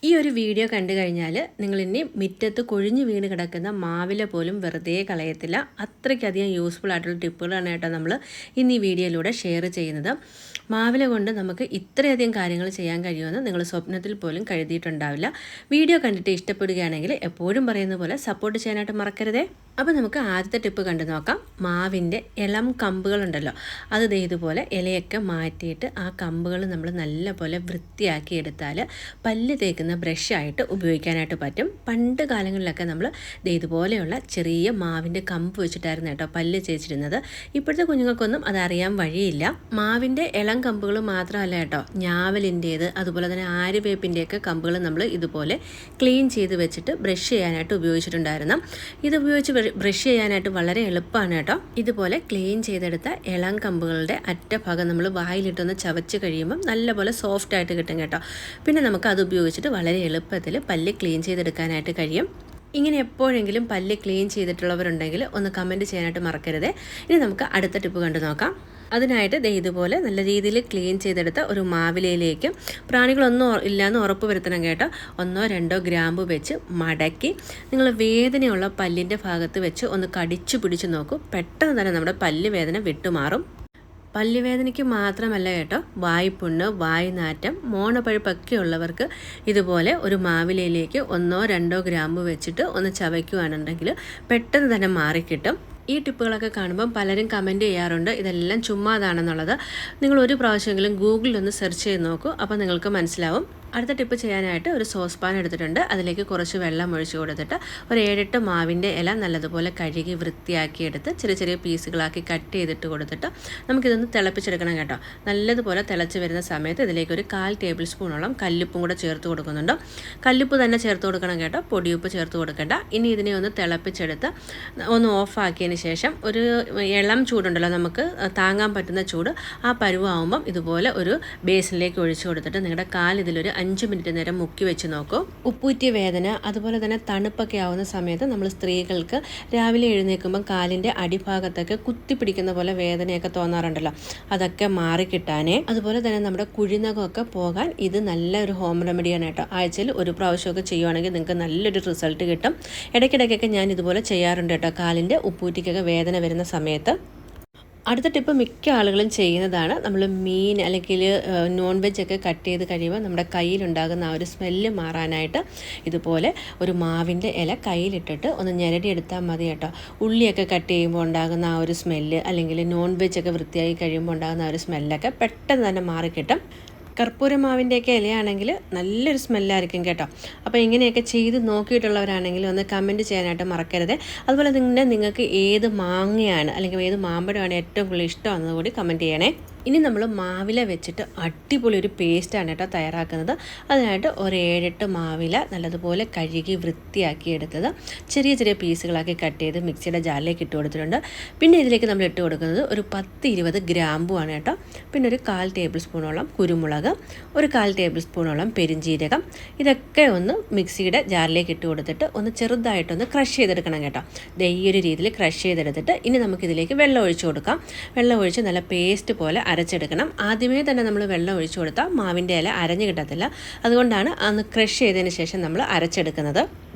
ഈ ഒരു വീഡിയോ കണ്ടു കഴിഞ്ഞാൽ നിങ്ങളിനി മുറ്റത്ത് കൊഴിഞ്ഞു വീണ് കിടക്കുന്ന മാവില പോലും വെറുതെ കളയത്തില്ല. അത്രയ്ക്കധികം യൂസ്ഫുൾ ആയിട്ടുള്ള ടിപ്പുകളാണ് കേട്ടോ നമ്മൾ ഇന്ന് ഈ വീഡിയോയിലൂടെ ഷെയർ ചെയ്യുന്നത്. മാവില കൊണ്ട് നമുക്ക് ഇത്രയധികം കാര്യങ്ങൾ ചെയ്യാൻ കഴിയുമെന്ന് നിങ്ങൾ സ്വപ്നത്തിൽ പോലും കരുതിയിട്ടുണ്ടാവില്ല. വീഡിയോ കണ്ടിട്ട് ഇഷ്ടപ്പെടുകയാണെങ്കിൽ എപ്പോഴും പറയുന്ന പോലെ സപ്പോർട്ട് ചെയ്യാനായിട്ട് മറക്കരുതേ. അപ്പോൾ നമുക്ക് ആദ്യത്തെ ടിപ്പ് കണ്ടു നോക്കാം. മാവിൻ്റെ ഇളം കമ്പുകളുണ്ടല്ലോ, അത് ഇതുപോലെ ഇലയൊക്കെ മാറ്റിയിട്ട് ആ കമ്പുകൾ നമ്മൾ നല്ലപോലെ വൃത്തിയാക്കി എടുത്താൽ പല്ല് തേക്കുന്ന ബ്രഷായിട്ട് ഉപയോഗിക്കാനായിട്ട് പറ്റും. പണ്ട് കാലങ്ങളിലൊക്കെ നമ്മൾ ഇതുപോലെയുള്ള ചെറിയ മാവിൻ്റെ കമ്പ് വെച്ചിട്ടായിരുന്നു കേട്ടോ പല്ല് തേച്ചിരുന്നത്. ഇപ്പോഴത്തെ കുഞ്ഞുങ്ങൾക്കൊന്നും അതറിയാൻ വഴിയില്ല. മാവിൻ്റെ ഇളം കമ്പുകൾ മാത്രമല്ല കേട്ടോ, ഞാവലിൻ്റേത് അതുപോലെ തന്നെ ആര്യവേപ്പിൻ്റെയൊക്കെ കമ്പുകൾ നമ്മൾ ഇതുപോലെ ക്ലീൻ ചെയ്ത് വെച്ചിട്ട് ബ്രഷ് ചെയ്യാനായിട്ട് ഉപയോഗിച്ചിട്ടുണ്ടായിരുന്നു. ഇത് ഉപയോഗിച്ച് ബ്രഷ് ചെയ്യാനായിട്ട് വളരെ എളുപ്പമാണ് കേട്ടോ. ഇതുപോലെ ക്ലീൻ ചെയ്തെടുത്ത ഇളം കമ്പുകളുടെ അറ്റഭാഗം നമ്മൾ വായിലിട്ടൊന്ന് ചവച്ച് കഴിയുമ്പം നല്ലപോലെ സോഫ്റ്റ് ആയിട്ട് കിട്ടും കേട്ടോ. പിന്നെ നമുക്ക് അത് ഉപയോഗിച്ചിട്ട് വളരെ എളുപ്പത്തിൽ പല്ല് ക്ലീൻ ചെയ്തെടുക്കാനായിട്ട് കഴിയും. ഇങ്ങനെ എപ്പോഴെങ്കിലും പല്ല് ക്ലീൻ ചെയ്തിട്ടുള്ളവരുണ്ടെങ്കിൽ ഒന്ന് കമൻറ്റ് ചെയ്യാനായിട്ട് മറക്കരുത്. ഇനി നമുക്ക് അടുത്ത ടിപ്പ് കണ്ടു നോക്കാം. അതിനായിട്ട് ഇതുപോലെ നല്ല രീതിയിൽ ക്ലീൻ ചെയ്തെടുത്ത ഒരു മാവിലയിലേക്ക് പ്രാണികളൊന്നും ഇല്ലയെന്ന് ഉറപ്പ് വരുത്തണം കേട്ടോ. 1-2 ഗ്രാമ്പു വെച്ച് മടക്കി നിങ്ങൾ വേദനയുള്ള പല്ലിൻ്റെ ഭാഗത്ത് വെച്ച് ഒന്ന് കടിച്ചു പിടിച്ച് നോക്കൂ. പെട്ടെന്ന് തന്നെ നമ്മുടെ പല്ല് വേദന വിട്ടുമാറും. പല്ലുവേദനയ്ക്ക് മാത്രമല്ല കേട്ടോ, വായ്പുണ്ണ്, വായ്നാറ്റം, മോണപ്പഴുപ്പൊക്കെ ഉള്ളവർക്ക് ഇതുപോലെ ഒരു മാവിലയിലേക്ക് 1-2 ഗ്രാമ്പു വെച്ചിട്ട് ഒന്ന് ചവയ്ക്കുകയാണെന്നുണ്ടെങ്കിൽ പെട്ടെന്ന് തന്നെ മാറിക്കിട്ടും. ഈ ടിപ്പുകളൊക്കെ കാണുമ്പം പലരും കമൻറ്റ് ചെയ്യാറുണ്ട് ഇതെല്ലാം ചുമ്മാതാണെന്നുള്ളത്. നിങ്ങൾ ഒരു പ്രാവശ്യമെങ്കിലും ഗൂഗിളിലൊന്ന് സെർച്ച് ചെയ്ത് നോക്കൂ, അപ്പോൾ നിങ്ങൾക്ക് മനസ്സിലാവും. അടുത്ത ടിപ്പ് ചെയ്യാനായിട്ട് ഒരു സോസ് പാൻ എടുത്തിട്ടുണ്ട്. അതിലേക്ക് കുറച്ച് വെള്ളം ഒഴിച്ച് കൊടുത്തിട്ട് ഒരു 7-8 മാവിൻ്റെ ഇല നല്ലതുപോലെ കഴുകി വൃത്തിയാക്കി എടുത്ത് ചെറിയ ചെറിയ പീസുകളാക്കി കട്ട് ചെയ്തിട്ട് കൊടുത്തിട്ട് നമുക്കിതൊന്ന് തിളപ്പിച്ചെടുക്കണം കേട്ടോ. നല്ലതുപോലെ തിളച്ച് വരുന്ന സമയത്ത് ഇതിലേക്ക് ഒരു 1/4 ടേബിൾ സ്പൂണോളം കല്ലുപ്പും കൂടെ ചേർത്ത് കൊടുക്കുന്നുണ്ട്. കല്ലുപ്പ് തന്നെ ചേർത്ത് കൊടുക്കണം കേട്ടോ, പൊടിയുപ്പ് ചേർത്ത് കൊടുക്കണ്ട. ഇനി ഇതിനെ ഒന്ന് തിളപ്പിച്ചെടുത്ത് ഒന്ന് ഓഫാക്കിയതിന് ശേഷം ഒരു ഇളം ചൂടുണ്ടല്ലോ, നമുക്ക് താങ്ങാൻ പറ്റുന്ന ചൂട്, ആ പരുവാകുമ്പം ഇതുപോലെ ഒരു ബേസിനിലേക്ക് ഒഴിച്ചു കൊടുത്തിട്ട് നിങ്ങളുടെ കാൽ ഇതിലൊരു 5 മിനിറ്റ് നേരം മുക്കി വെച്ച് നോക്കൂ. ഉപ്പൂറ്റിയ വേദന അതുപോലെ തന്നെ തണുപ്പൊക്കെ ആവുന്ന സമയത്ത് നമ്മൾ സ്ത്രീകൾക്ക് രാവിലെ എഴുന്നേൽക്കുമ്പോൾ കാലിൻ്റെ അടിഭാഗത്തൊക്കെ കുത്തിപ്പിടിക്കുന്ന പോലെ വേദനയൊക്കെ തോന്നാറുണ്ടല്ലോ, അതൊക്കെ മാറിക്കിട്ടാനേ അതുപോലെ തന്നെ നമ്മുടെ കുഴിനകമൊക്കെ പോകാൻ ഇത് നല്ലൊരു ഹോം റെമഡിയാണ് കേട്ടോ. ആഴ്ചയിൽ ഒരു പ്രാവശ്യമൊക്കെ ചെയ്യുവാണെങ്കിൽ നിങ്ങൾക്ക് നല്ലൊരു റിസൾട്ട് കിട്ടും. ഇടയ്ക്കിടയ്ക്കൊക്കെ ഞാൻ ഇതുപോലെ ചെയ്യാറുണ്ട് കേട്ടോ, കാലിൻ്റെ ഉപ്പൂറ്റിക്കൊക്കെ വേദന വരുന്ന സമയത്ത്. അടുത്ത ടിപ്പ് മിക്ക ആളുകളും ചെയ്യുന്നതാണ്. നമ്മൾ മീൻ അല്ലെങ്കിൽ നോൺ വെജ് ഒക്കെ കട്ട് ചെയ്ത് കഴിയുമ്പോൾ നമ്മുടെ കയ്യിലുണ്ടാകുന്ന ആ ഒരു സ്മെല്ല് മാറാനായിട്ട് ഇതുപോലെ ഒരു മാവിൻ്റെ ഇല കയ്യിലിട്ടിട്ട് ഒന്ന് ഞെരടിയെടുത്താൽ മതി കേട്ടോ. ഉള്ളിയൊക്കെ കട്ട് ചെയ്യുമ്പോൾ ഉണ്ടാകുന്ന ആ ഒരു സ്മെല്ല് അല്ലെങ്കിൽ നോൺ വെജ് ഒക്കെ വൃത്തിയായി കഴിയുമ്പോൾ ഉണ്ടാകുന്ന ആ ഒരു സ്മെല്ലൊക്കെ പെട്ടെന്ന് തന്നെ മാറിക്കിട്ടും. കർപ്പൂരമാവിൻ്റെയൊക്കെ ഇലയാണെങ്കിൽ നല്ലൊരു സ്മെല്ലായിരിക്കും കേട്ടോ. അപ്പോൾ ഇങ്ങനെയൊക്കെ ചെയ്ത് നോക്കിയിട്ടുള്ളവരാണെങ്കിൽ ഒന്ന് കമൻറ്റ് ചെയ്യാനായിട്ട് മറക്കരുത്. അതുപോലെ നിങ്ങൾക്ക് ഏത് മാങ്ങയാണ് അല്ലെങ്കിൽ ഏത് മാമ്പഴമാണ് ഏറ്റവും കൂടുതൽ ഇഷ്ടമാണെന്ന് കൂടി കമൻറ്റ് ചെയ്യണേ. ഇനി നമ്മൾ മാവില വെച്ചിട്ട് അടിപൊളി ഒരു പേസ്റ്റാണ് കേട്ടോ തയ്യാറാക്കുന്നത്. അതിനായിട്ട് ഒരു 7-8 മാവില നല്ലതുപോലെ കഴുകി വൃത്തിയാക്കി എടുത്തത് ചെറിയ ചെറിയ പീസുകളാക്കി കട്ട് ചെയ്ത് മിക്സിയുടെ ജാറിലേക്ക് ഇട്ട് കൊടുത്തിട്ടുണ്ട്. പിന്നെ ഇതിലേക്ക് നമ്മൾ ഇട്ട് കൊടുക്കുന്നത് ഒരു 10-20 ഗ്രാമ്പു ആണ് കേട്ടോ. പിന്നെ ഒരു 1/4 ടേബിൾ സ്പൂണോളം കുരുമുളക്, ഒരു 1/4 ടേബിൾ സ്പൂണോളം പെരിഞ്ജീരകം. ഇതൊക്കെ ഒന്ന് മിക്സിയുടെ ജാറിലേക്ക് ഇട്ട് കൊടുത്തിട്ട് ഒന്ന് ചെറുതായിട്ടൊന്ന് ക്രഷ് ചെയ്തെടുക്കണം കേട്ടോ. ഈ ഒരു രീതിയിൽ ക്രഷ് ചെയ്തെടുത്തിട്ട് ഇനി നമുക്കിതിലേക്ക് വെള്ളം ഒഴിച്ചു കൊടുക്കാം. വെള്ളം ഒഴിച്ച് നല്ല പേസ്റ്റ് പോലെ അരച്ചെടുക്കണം. ആദ്യമേ തന്നെ നമ്മൾ വെള്ളം ഒഴിച്ചു കൊടുത്താൽ മാവിൻ്റെ ഇല അരഞ്ഞു കിട്ടത്തില്ല. അതുകൊണ്ടാണ് അന്ന് ക്രഷ് ചെയ്തതിന് ശേഷം നമ്മൾ അരച്ചെടുക്കുന്നത്.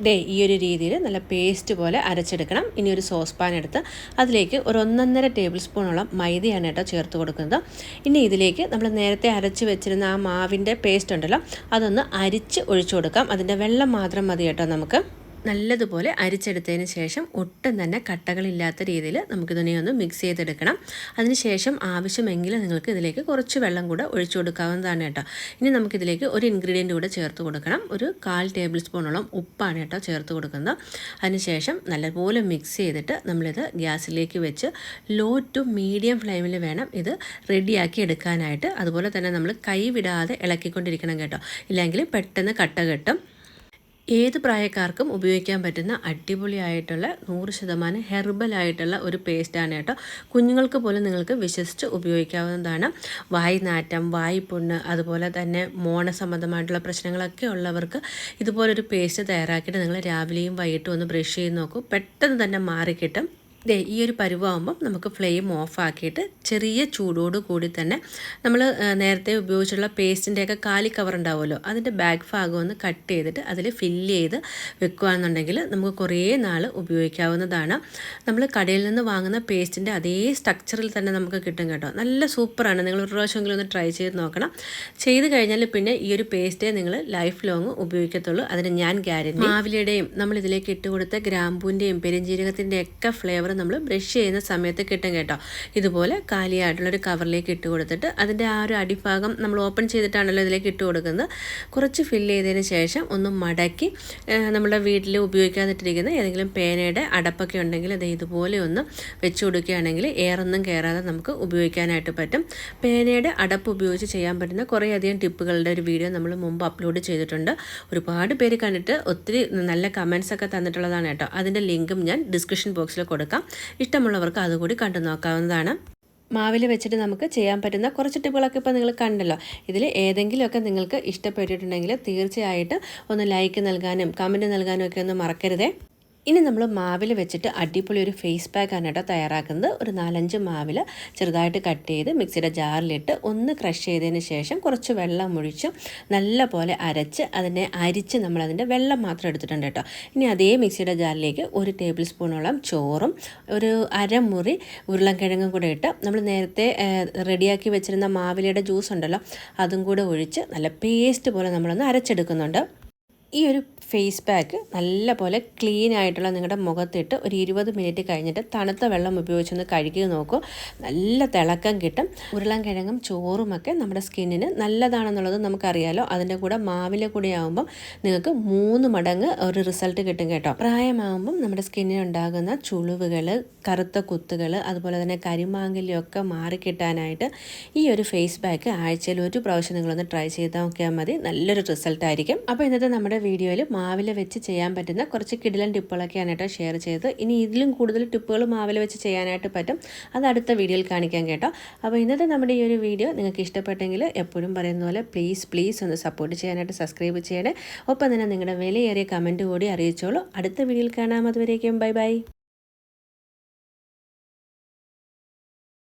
ഈ ഒരു രീതിയിൽ നല്ല പേസ്റ്റ് പോലെ അരച്ചെടുക്കണം. ഇനി ഒരു സോസ് പാൻ എടുത്ത് അതിലേക്ക് ഒരു 1.5 ടേബിൾ സ്പൂണോളം മൈദയാണ് കേട്ടോ ചേർത്ത് കൊടുക്കുന്നത്. ഇനി ഇതിലേക്ക് നമ്മൾ നേരത്തെ അരച്ച് വെച്ചിരുന്ന ആ മാവിൻ്റെ പേസ്റ്റ് ഉണ്ടല്ലോ, അതൊന്ന് അരിച്ച് ഒഴിച്ചു കൊടുക്കാം. അതിൻ്റെ വെള്ളം മാത്രം മതി കേട്ടോ. നമുക്ക് നല്ലതുപോലെ അരിച്ചെടുത്തതിന് ശേഷം ഒട്ടും തന്നെ കട്ടകളില്ലാത്ത രീതിയിൽ നമുക്കിതിനെ ഒന്ന് മിക്സ് ചെയ്തെടുക്കണം. അതിനുശേഷം ആവശ്യമെങ്കിൽ നിങ്ങൾക്ക് ഇതിലേക്ക് കുറച്ച് വെള്ളം കൂടെ ഒഴിച്ചു കൊടുക്കാവുന്നതാണ് കേട്ടോ. ഇനി നമുക്കിതിലേക്ക് ഒരു ഇൻഗ്രീഡിയൻ്റ് കൂടെ ചേർത്ത് കൊടുക്കണം. ഒരു 1/4 ടേബിൾ സ്പൂണോളം ഉപ്പാണ് കേട്ടോ ചേർത്ത് കൊടുക്കുന്നത്. അതിനുശേഷം നല്ലപോലെ മിക്സ് ചെയ്തിട്ട് നമ്മളിത് ഗ്യാസിലേക്ക് വെച്ച് ലോ ടു മീഡിയം ഫ്ലെയിമിൽ വേണം ഇത് റെഡിയാക്കി എടുക്കാനായിട്ട്. അതുപോലെ തന്നെ നമ്മൾ കൈ വിടാതെ ഇളക്കിക്കൊണ്ടിരിക്കണം കേട്ടോ, ഇല്ലെങ്കിൽ പെട്ടെന്ന് കട്ട കെട്ടും. ഏത് പ്രായക്കാർക്കും ഉപയോഗിക്കാൻ പറ്റുന്ന അടിപൊളിയായിട്ടുള്ള 100% ഹെർബലായിട്ടുള്ള ഒരു പേസ്റ്റാണ് കേട്ടോ. കുഞ്ഞുങ്ങൾക്ക് പോലും നിങ്ങൾക്ക് വിശ്വസിച്ച് ഉപയോഗിക്കാവുന്നതാണ്. വായ്നാറ്റം, വായ്പുണ്ണ് അതുപോലെ തന്നെ മോണ സംബന്ധമായിട്ടുള്ള പ്രശ്നങ്ങളൊക്കെ ഉള്ളവർക്ക് ഇതുപോലൊരു പേസ്റ്റ് തയ്യാറാക്കിയിട്ട് നിങ്ങൾ രാവിലെയും വൈകിട്ടും ഒന്ന് ബ്രഷ് ചെയ്ത് നോക്കൂ. പെട്ടെന്ന് തന്നെ മാറിക്കിട്ടും. ഈ ഒരു പരുവാകുമ്പം നമുക്ക് ഫ്ലെയിം ഓഫാക്കിയിട്ട് ചെറിയ ചൂടോട് കൂടി തന്നെ നമ്മൾ നേരത്തെ ഉപയോഗിച്ചുള്ള പേസ്റ്റിൻ്റെയൊക്കെ കാലി കവർ ഉണ്ടാവുമല്ലോ, അതിൻ്റെ ബാക്ക് ഭാഗം ഒന്ന് കട്ട് ചെയ്തിട്ട് അതിൽ ഫില്ല് ചെയ്ത് വെക്കുകയാണെന്നുണ്ടെങ്കിൽ നമുക്ക് കുറേ നാൾ ഉപയോഗിക്കാവുന്നതാണ്. നമ്മൾ കടയിൽ നിന്ന് വാങ്ങുന്ന പേസ്റ്റിൻ്റെ അതേ സ്ട്രക്ചറിൽ തന്നെ നമുക്ക് കിട്ടും കേട്ടോ. നല്ല സൂപ്പറാണ്. നിങ്ങൾ ഒരു പ്രാവശ്യമെങ്കിലും ഒന്ന് ട്രൈ ചെയ്ത് നോക്കണം. ചെയ്ത് കഴിഞ്ഞാൽ പിന്നെ ഈ ഒരു പേസ്റ്റേ നിങ്ങൾ ലൈഫ് ലോങ് ഉപയോഗിക്കത്തുള്ളൂ, അതിന് ഞാൻ ഗ്യാരണ്ടി. മാവിലയുടെയും നമ്മൾ ഇതിലേക്ക് ഇട്ട് കൊടുത്ത ഗ്രാമ്പൂൻ്റെയും പെരിഞ്ജീരകത്തിൻ്റെയൊക്കെ ഫ്ലേവർ നമ്മൾ ബ്രഷ് ചെയ്യുന്ന സമയത്ത് കിട്ടും കേട്ടോ. ഇതുപോലെ കാലിയായിട്ടുള്ളൊരു കവറിലേക്ക് ഇട്ട് കൊടുത്തിട്ട് അതിൻ്റെ ആ ഒരു അടിഭാഗം നമ്മൾ ഓപ്പൺ ചെയ്തിട്ടാണല്ലോ ഇതിലേക്ക് ഇട്ട് കൊടുക്കുന്നത്. കുറച്ച് ഫില്ല് ചെയ്തതിന് ശേഷം ഒന്ന് മടക്കി നമ്മുടെ വീട്ടിൽ ഉപയോഗിക്കാതിട്ടിരിക്കുന്ന ഏതെങ്കിലും പേനയുടെ അടപ്പൊക്കെ ഉണ്ടെങ്കിൽ അത് ഇതുപോലെ ഒന്ന് വെച്ച് കൊടുക്കുകയാണെങ്കിൽ എയറൊന്നും കയറാതെ നമുക്ക് ഉപയോഗിക്കാനായിട്ട് പറ്റും. പേനയുടെ അടപ്പ് ഉപയോഗിച്ച് ചെയ്യാൻ പറ്റുന്ന കുറേയധികം ടിപ്പുകളുടെ ഒരു വീഡിയോ നമ്മൾ മുമ്പ് അപ്ലോഡ് ചെയ്തിട്ടുണ്ട്. ഒരുപാട് പേര് കണ്ടിട്ട് ഒത്തിരി നല്ല കമൻസ് ഒക്കെ തന്നിട്ടുള്ളതാണ് കേട്ടോ. അതിൻ്റെ ലിങ്കും ഞാൻ ഡിസ്ക്രിപ്ഷൻ ബോക്സിൽ കൊടുക്കാം. ഇഷ്ടമുള്ളവർക്ക് അതുകൂടി കണ്ടു നോക്കാവുന്നതാണ്. മാവിൽ വെച്ചിട്ട് നമുക്ക് ചെയ്യാൻ പറ്റുന്ന കുറച്ച് ടിപ്പുകളൊക്കെ ഇപ്പോൾ നിങ്ങൾ കണ്ടല്ലോ. ഇതിൽ ഏതെങ്കിലുമൊക്കെ നിങ്ങൾക്ക് ഇഷ്ടപ്പെട്ടിട്ടുണ്ടെങ്കിൽ തീർച്ചയായിട്ടും ഒന്ന് ലൈക്ക് നൽകാനും കമൻറ്റ് നൽകാനും ഒക്കെ ഒന്ന് മറക്കരുതേ. ഇനി നമ്മൾ മാവിൽ വെച്ചിട്ട് അടിപൊളി ഒരു ഫേസ് പാക്കാണ് കേട്ടോ തയ്യാറാക്കുന്നത്. ഒരു 4-5 മാവിൽ ചെറുതായിട്ട് കട്ട് ചെയ്ത് മിക്സിയുടെ ജാറിലിട്ട് ഒന്ന് ക്രഷ് ചെയ്തതിന് ശേഷം കുറച്ച് വെള്ളം ഒഴിച്ച് നല്ല പോലെ അരച്ച് അതിനെ അരിച്ച് നമ്മളതിൻ്റെ വെള്ളം മാത്രം എടുത്തിട്ടുണ്ട് കേട്ടോ. ഇനി അതേ മിക്സിയുടെ ജാറിലേക്ക് 1 ടേബിൾ സ്പൂണോളം ചോറും ഒരു അരമുറി ഉരുളൻകിഴങ്ങും കൂടെ ഇട്ട് നമ്മൾ നേരത്തെ റെഡിയാക്കി വെച്ചിരുന്ന മാവിലയുടെ ജ്യൂസ് ഉണ്ടല്ലോ അതും കൂടെ ഒഴിച്ച് നല്ല പേസ്റ്റ് പോലെ നമ്മളൊന്ന് അരച്ചെടുക്കുന്നുണ്ട്. ഈ ഒരു ഫേസ് പാക്ക് നല്ല പോലെ ക്ലീൻ ആയിട്ടുള്ള നിങ്ങളുടെ മുഖത്തിട്ട് ഒരു 20 മിനിറ്റ് കഴിഞ്ഞിട്ട് തണുത്ത വെള്ളം ഉപയോഗിച്ചൊന്ന് കഴുകി നോക്കൂ. നല്ല തിളക്കം കിട്ടും. ഉരുളൻകിഴങ്ങും ചോറുമൊക്കെ നമ്മുടെ സ്കിന്നിന് നല്ലതാണെന്നുള്ളത് നമുക്കറിയാലോ. അതിൻ്റെ കൂടെ മാവിലെ കൂടെ ആകുമ്പം നിങ്ങൾക്ക് 3 മടങ്ങ് ഒരു റിസൾട്ട് കിട്ടും കേട്ടോ. പ്രായമാകുമ്പം നമ്മുടെ സ്കിന്നിന് ഉണ്ടാകുന്ന ചുളിവുകൾ, കറുത്ത കുത്തുകൾ, അതുപോലെ തന്നെ കരിമാങ്കലിയൊക്കെ മാറിക്കിട്ടാനായിട്ട് ഈ ഒരു ഫേസ് പാക്ക് ആഴ്ചയിൽ 1 പ്രാവശ്യം നിങ്ങളൊന്ന് ട്രൈ ചെയ്ത് നോക്കിയാൽ മതി. നല്ലൊരു റിസൾട്ടായിരിക്കും. അപ്പോൾ ഇന്നത്തെ നമ്മുടെ വീഡിയോയിൽ മാവില വെച്ച് ചെയ്യാൻ പറ്റുന്ന കുറച്ച് കിടിലൻ ടിപ്പുകളൊക്കെയാണ് കേട്ടോ ഷെയർ ചെയ്തത്. ഇനി ഇതിലും കൂടുതൽ ടിപ്പുകൾ മാവില വെച്ച് ചെയ്യാനായിട്ട് പറ്റും. അത് അടുത്ത വീഡിയോയിൽ കാണിക്കാം കേട്ടോ. അപ്പോൾ ഇന്നത്തെ നമ്മുടെ ഈ ഒരു വീഡിയോ നിങ്ങൾക്ക് ഇഷ്ടപ്പെട്ടെങ്കിൽ എപ്പോഴും പറയുന്ന പോലെ പ്ലീസ് ഒന്ന് സപ്പോർട്ട് ചെയ്യാനായിട്ട് സബ്സ്ക്രൈബ് ചെയ്യണേ. ഒപ്പം തന്നെ നിങ്ങളുടെ വിലയേറിയ കമൻറ്റ് കൂടി അറിയിച്ചോളൂ. അടുത്ത വീഡിയോയിൽ കാണാം. അതുവരേക്കും ബൈ.